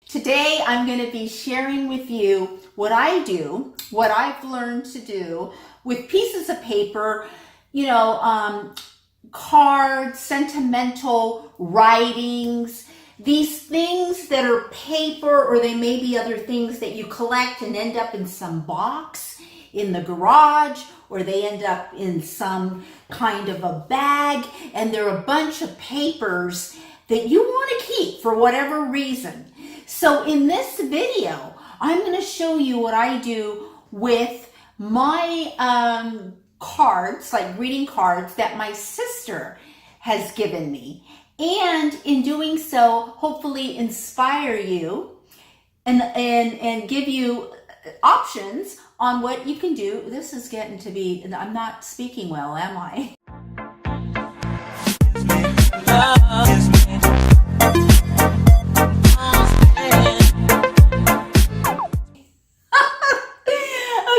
Today I'm going to be sharing with you what I do, what I've learned to do with pieces of paper, cards, sentimental writings, these things that are paper, or they may be other things that you collect and end up in some box in the garage, or they end up in some kind of a bag, and they're a bunch of papers that you want to keep for whatever reason. So in this video, I'm going to show you what I do with my cards, like greeting cards that my sister has given me. And in doing so, hopefully inspire you and give you options on what you can do. This is getting to be, I'm not speaking well, am I?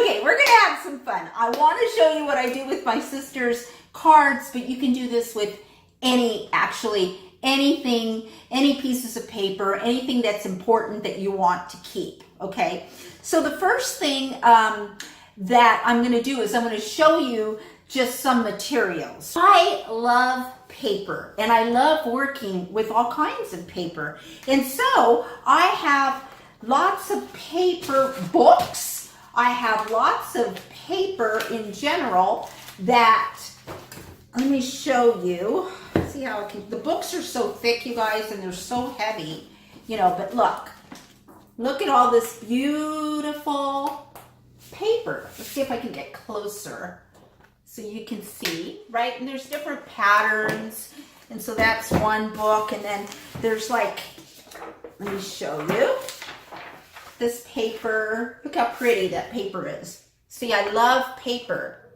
Okay, we're gonna have some fun. I want to show you what I do with my sister's cards, but you can do this with anything, any pieces of paper, anything that's important that you want to keep, okay? So the first thing that I'm going to do is I'm going to show you just some materials. I love paper, and I love working with all kinds of paper. And so I have lots of paper books. I have lots of paper in general that, let me show you. See how I can, the books are so thick, you guys, and they're so heavy, but look at all this beautiful paper. Let's see if I can get closer so you can see, right? And there's different patterns. And so that's one book. And then there's let me show you this paper. Look how pretty that paper is. See, I love paper.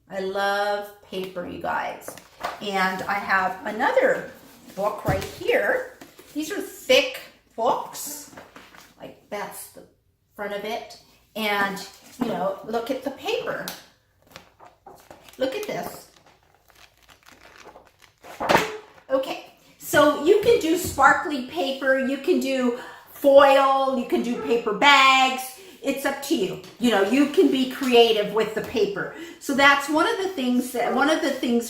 I love paper, you guys. And I have another book right here. These are thick books. Like that's the front of it. And, look at the paper. Look at this. Okay, so you can do sparkly paper. You can do foil. You can do paper bags. It's up to you. You can be creative with the paper. So that's one of the things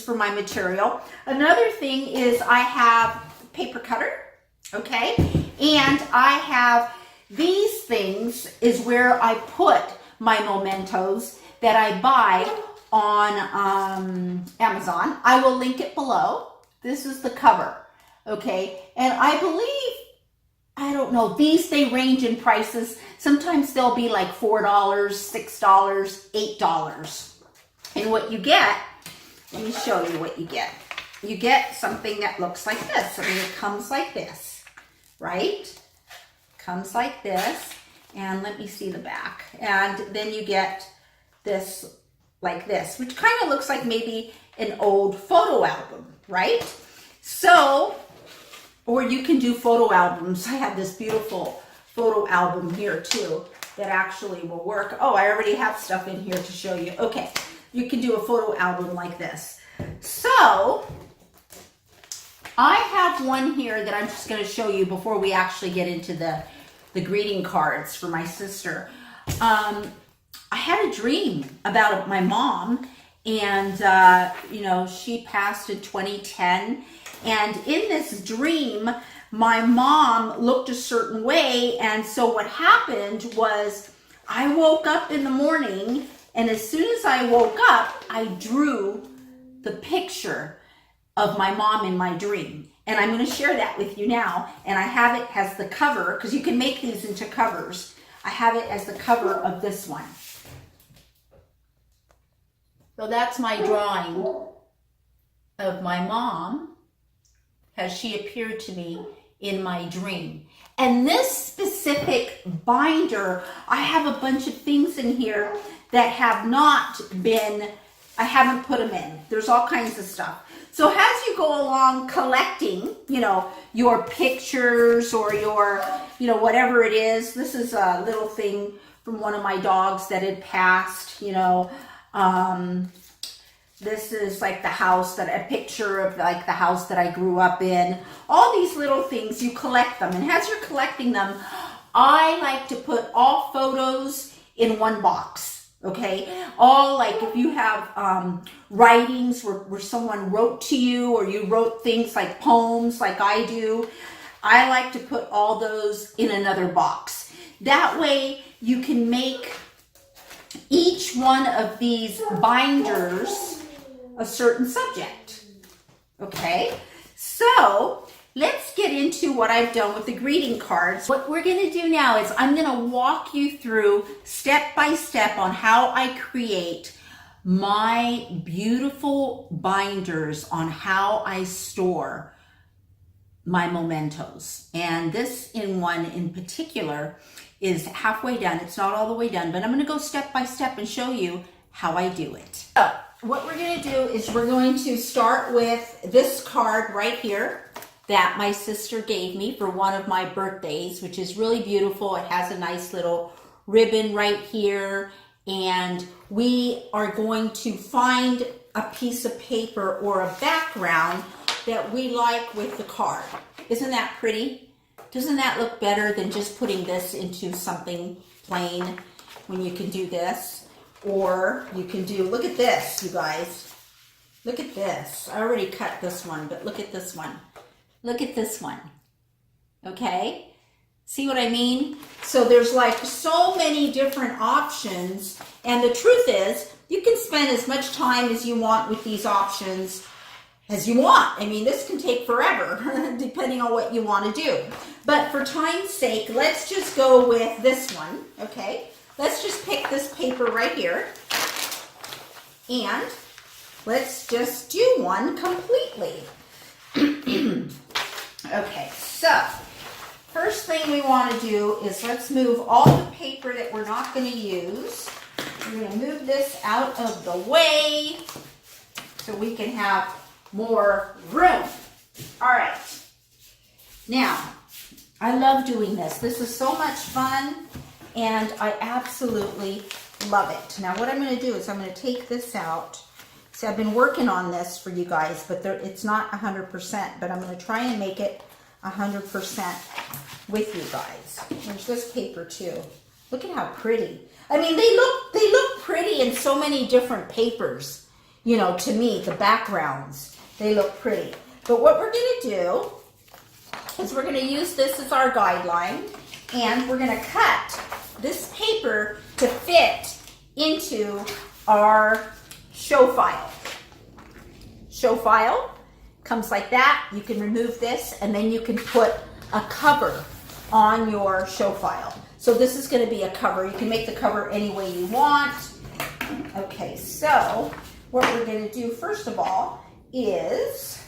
for my material. Another thing is I have paper cutter, okay? And I have these things is where I put my mementos that I buy on Amazon. I will link it below. This is the cover, okay? And I believe, I don't know, they range in prices. Sometimes they'll be like $4, $6, $8. And what you get, let me show you what you get. You get something that looks like this. It comes like this, right? Comes like this. And let me see the back. And then you get this like this, which kind of looks like maybe an old photo album, right? So, or you can do photo albums. I have this beautiful photo album here too that actually will work. Oh, I already have stuff in here to show you. Okay, you can do a photo album like this. So, I have one here that I'm just going to show you before we actually get into the greeting cards for my sister. I had a dream about my mom, and she passed in 2010. And in this dream, my mom looked a certain way. And so what happened was I woke up in the morning, and as soon as I woke up, I drew the picture of my mom in my dream. And I'm going to share that with you now. And I have it as the cover, because you can make these into covers. I have it as the cover of this one. So that's my drawing of my mom as she appeared to me in my dream. And this specific binder, I have a bunch of things in here that have not been, I haven't put them in. There's all kinds of stuff. So as you go along collecting, your pictures or your, whatever it is. This is a little thing from one of my dogs that had passed, This is like the house that, a picture of like the house that I grew up in. All these little things, you collect them. And as you're collecting them, I like to put all photos in one box, okay? All, like if you have writings where someone wrote to you, or you wrote things like poems like I do, I like to put all those in another box. That way you can make each one of these binders a certain subject. Okay, so let's get into what I've done with the greeting cards. What we're going to do now is I'm going to walk you through step by step on how I create my beautiful binders, on how I store my mementos. And this one in particular is halfway done. It's not all the way done, but I'm going to go step by step and show you how I do it. So what we're going to do is we're going to start with this card right here that my sister gave me for one of my birthdays, which is really beautiful. It has a nice little ribbon right here, and we are going to find a piece of paper or a background that we like with the card. Isn't that pretty? Doesn't that look better than just putting this into something plain, when you can do this? Or you can do, look at this, you guys. Look at this. I already cut this one, but look at this one. Look at this one. Okay? See what I mean? So there's like so many different options. And the truth is, you can spend as much time as you want with these options as you want. I mean, this can take forever, depending on what you want to do. But for time's sake, let's just go with this one, okay? Let's just pick this paper right here, and let's just do one completely. Okay, so first thing we want to do is let's move all the paper that we're not going to use. We're going to move this out of the way so we can have more room. All right. Now, I love doing this. This is so much fun, and I absolutely love it. Now, what I'm going to do is I'm going to take this out. See, I've been working on this for you guys, but it's not 100%, but I'm going to try and make it 100% with you guys. There's this paper too. Look at how pretty. I mean, they look pretty in so many different papers. You know, to me, the backgrounds, they look pretty. But what we're going to do is we're going to use this as our guideline, and we're going to cut this paper to fit into our show file. Show file comes like that. You can remove this, and then you can put a cover on your show file. So this is going to be a cover. You can make the cover any way you want. Okay, so what we're going to do first of all is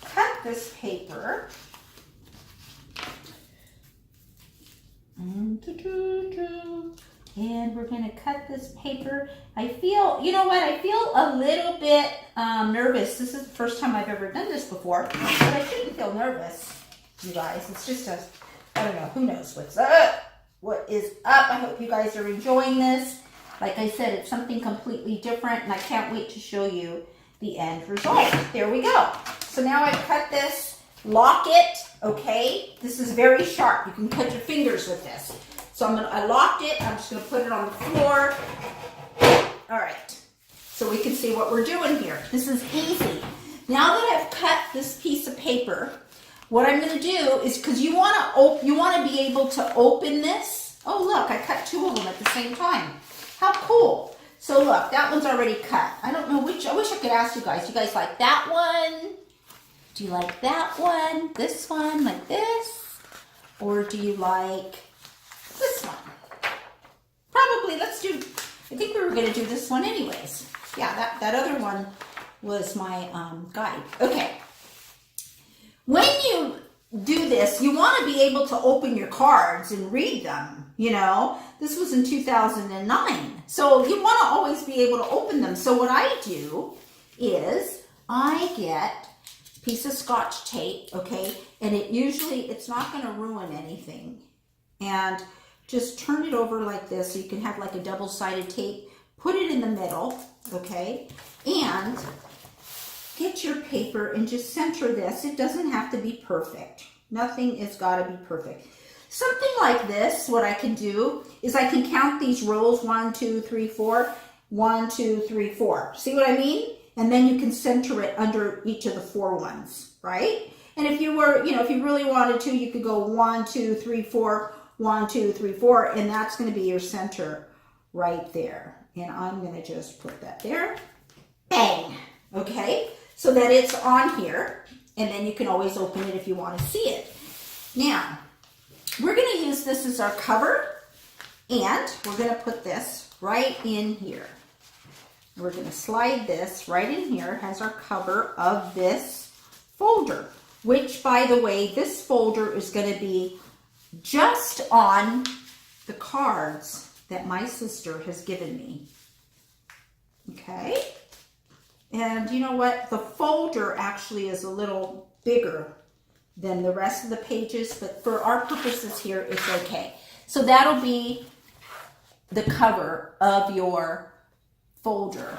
cut this paper. And we're going to cut this paper. I feel, you know what, I feel a little bit nervous. This is the first time I've ever done this before, but I shouldn't feel nervous, you guys. It's just I don't know, who knows what's up, what is up. I hope you guys are enjoying this. Like I said, it's something completely different, and I can't wait to show you the end result. There we go. So now I've cut this, lock it, okay? This is very sharp. You can cut your fingers with this. So I locked it. I'm just going to put it on the floor. All right. So we can see what we're doing here. This is easy. Now that I've cut this piece of paper, what I'm going to do is, because you want to be able to open this. Oh, look, I cut two of them at the same time. How cool. So look, that one's already cut. I don't know which. I wish I could ask you guys. Do you guys like that one? Do you like that one? This one, like this? Or do you like this one? Probably, let's do, I think we were going to do this one anyways. Yeah, that other one was my guide. Okay. When you do this, you want to be able to open your cards and read them, you know. This was in 2009. So you want to always be able to open them. So what I do is I get a piece of Scotch tape, okay, and it's not going to ruin anything. And just turn it over like this so you can have like a double-sided tape. put it in the middle, okay? And get your paper and just center this. It doesn't have to be perfect. Nothing has got to be perfect. Something like this, what I can do is I can count these rows, 1, 2, 3, 4, 1, 2, 3, 4. See what I mean? And then you can center it under each of the 4 ones, right? And if you were, if you really wanted to, you could go 1, 2, 3, 4, 1, 2, 3, 4, and that's going to be your center right there. And I'm going to just put that there. Bang! Okay? So that it's on here, and then you can always open it if you want to see it. Now, we're going to use this as our cover, and we're going to put this right in here. We're going to slide this right in here. It has our cover of this folder, which, by the way, this folder is going to be just on the cards that my sister has given me. Okay? And you know what? The folder actually is a little bigger than the rest of the pages, but for our purposes here, it's okay. So that'll be the cover of your folder,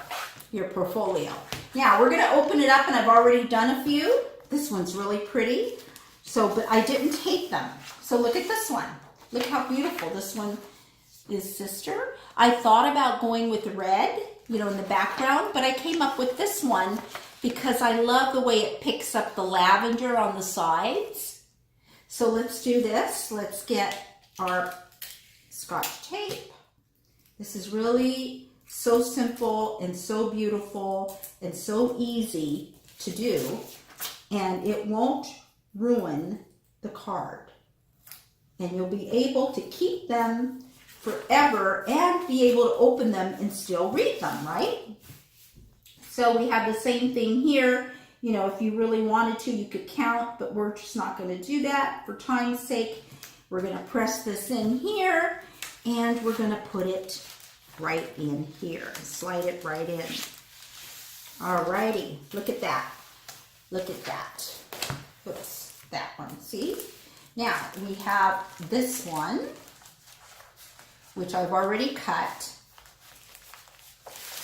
your portfolio. Now we're going to open it up, and I've already done a few. This one's really pretty. But I didn't tape them. So look at this one. Look how beautiful this one is, sister. I thought about going with red, in the background, but I came up with this one because I love the way it picks up the lavender on the sides. So let's do this. Let's get our Scotch tape. This is really so simple and so beautiful and so easy to do, and it won't ruin the card. And you'll be able to keep them forever and be able to open them and still read them, right? So we have the same thing here. If you really wanted to, you could count, but we're just not going to do that for time's sake. We're going to press this in here, and we're going to put it right in here. Slide it right in. Alrighty, look at that. Look at that. Oops, that one, see? Now, we have this one, which I've already cut.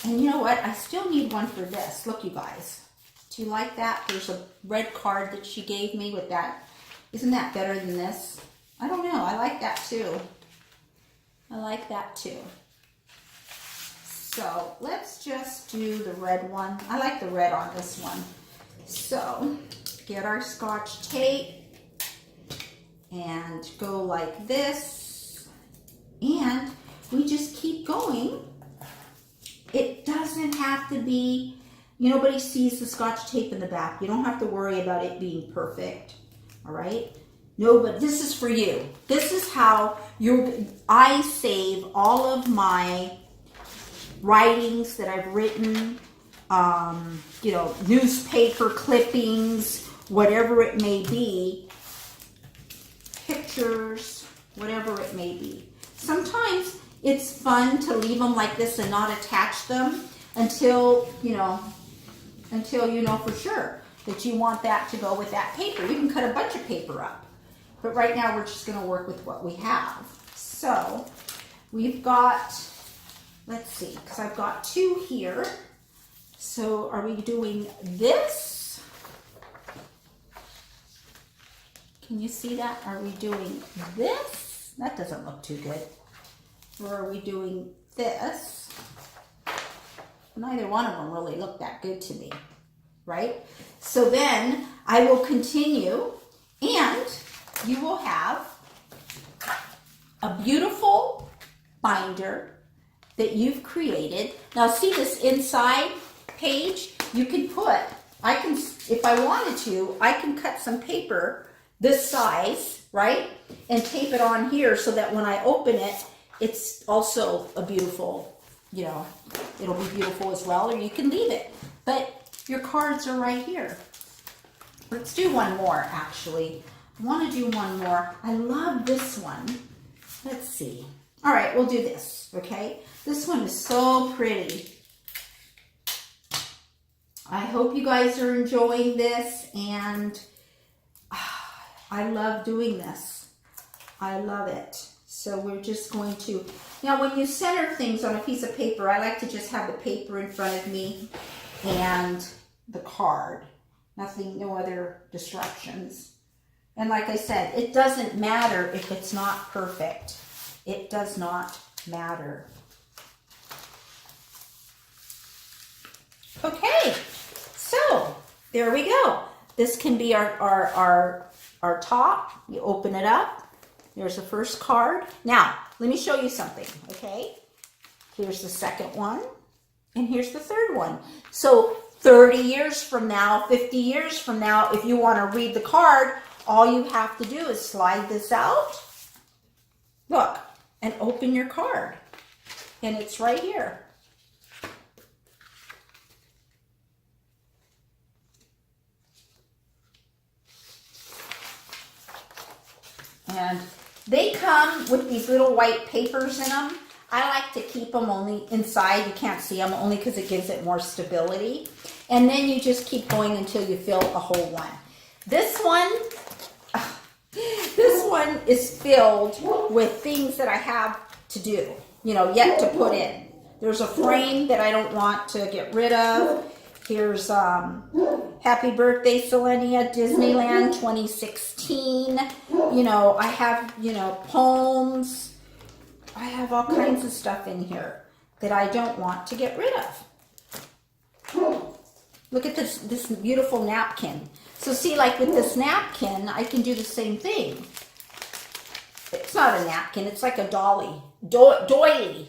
And you know what? I still need one for this. Look, you guys. Do you like that? There's a red card that she gave me with that. Isn't that better than this? I don't know. I like that too. I like that too. So let's just do the red one. I like the red on this one. So get our Scotch tape and go like this. And we just keep going. It doesn't have to be, nobody sees the Scotch tape in the back. You don't have to worry about it being perfect. All right? No, but this is for you. This is how I save all of my writings that I've written, newspaper clippings, whatever it may be, pictures, whatever it may be. Sometimes it's fun to leave them like this and not attach them until you know for sure that you want that to go with that paper. You can cut a bunch of paper up, but right now we're just going to work with what we have. So we've got, let's see, because I've got 2 here. So are we doing this? Can you see that? Are we doing this? That doesn't look too good. Or are we doing this? Neither one of them really look that good to me, right? So then I will continue, and you will have a beautiful binder that you've created. Now see this inside page? You can if I wanted to, I can cut some paper this size, right? And tape it on here so that when I open it, it's also a beautiful, it'll be beautiful as well, or you can leave it. But your cards are right here. Let's do one more, actually. I want to do one more. I love this one. Let's see. All right, we'll do this, okay? This one is so pretty. I hope you guys are enjoying this, and I love doing this. I love it. So we're just going to, now when you center things on a piece of paper, I like to just have the paper in front of me and the card. Nothing, no other distractions. And like I said, it doesn't matter if it's not perfect. It does not matter. Okay, so there we go. This can be our top. You open it up. There's the first card. Now, let me show you something, okay? Here's the second one, and here's the third one. So 30 years from now, 50 years from now, if you want to read the card, all you have to do is slide this out, look, and open your card. And it's right here. And they come with these little white papers in them. I like to keep them only inside. You can't see them only because it gives it more stability. And then you just keep going until you fill a whole one. This one is filled with things that I have to do, you know, yet to put in. There's a frame that I don't want to get rid of. Here's Happy Birthday, Selenia, Disneyland 2016. You know, I have, you know, poems. I have all kinds of stuff in here that I don't want to get rid of. Look at this beautiful napkin. So see, like with this napkin, I can do the same thing. It's not a napkin, it's like a dolly. Doily.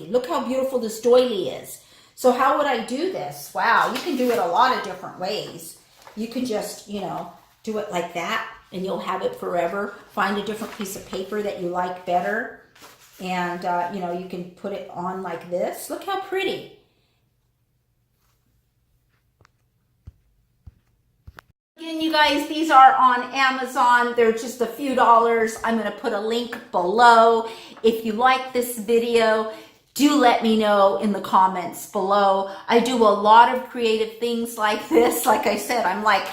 Look how beautiful this doily is. So how would I do this? Wow, you can do it a lot of different ways. You could just, you know, do it like that and you'll have it forever. Find a different piece of paper that you like better. And, you know, you can put it on like this. Look how pretty. Again, you guys, these are on Amazon. They're just a few dollars. I'm going to put a link below. If you like this video, do let me know in the comments below. I do a lot of creative things like this. Like I said, I'm like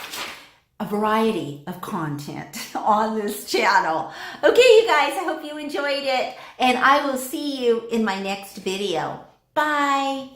a variety of content on this channel. Okay, you guys, I hope you enjoyed it, and I will see you in my next video. Bye.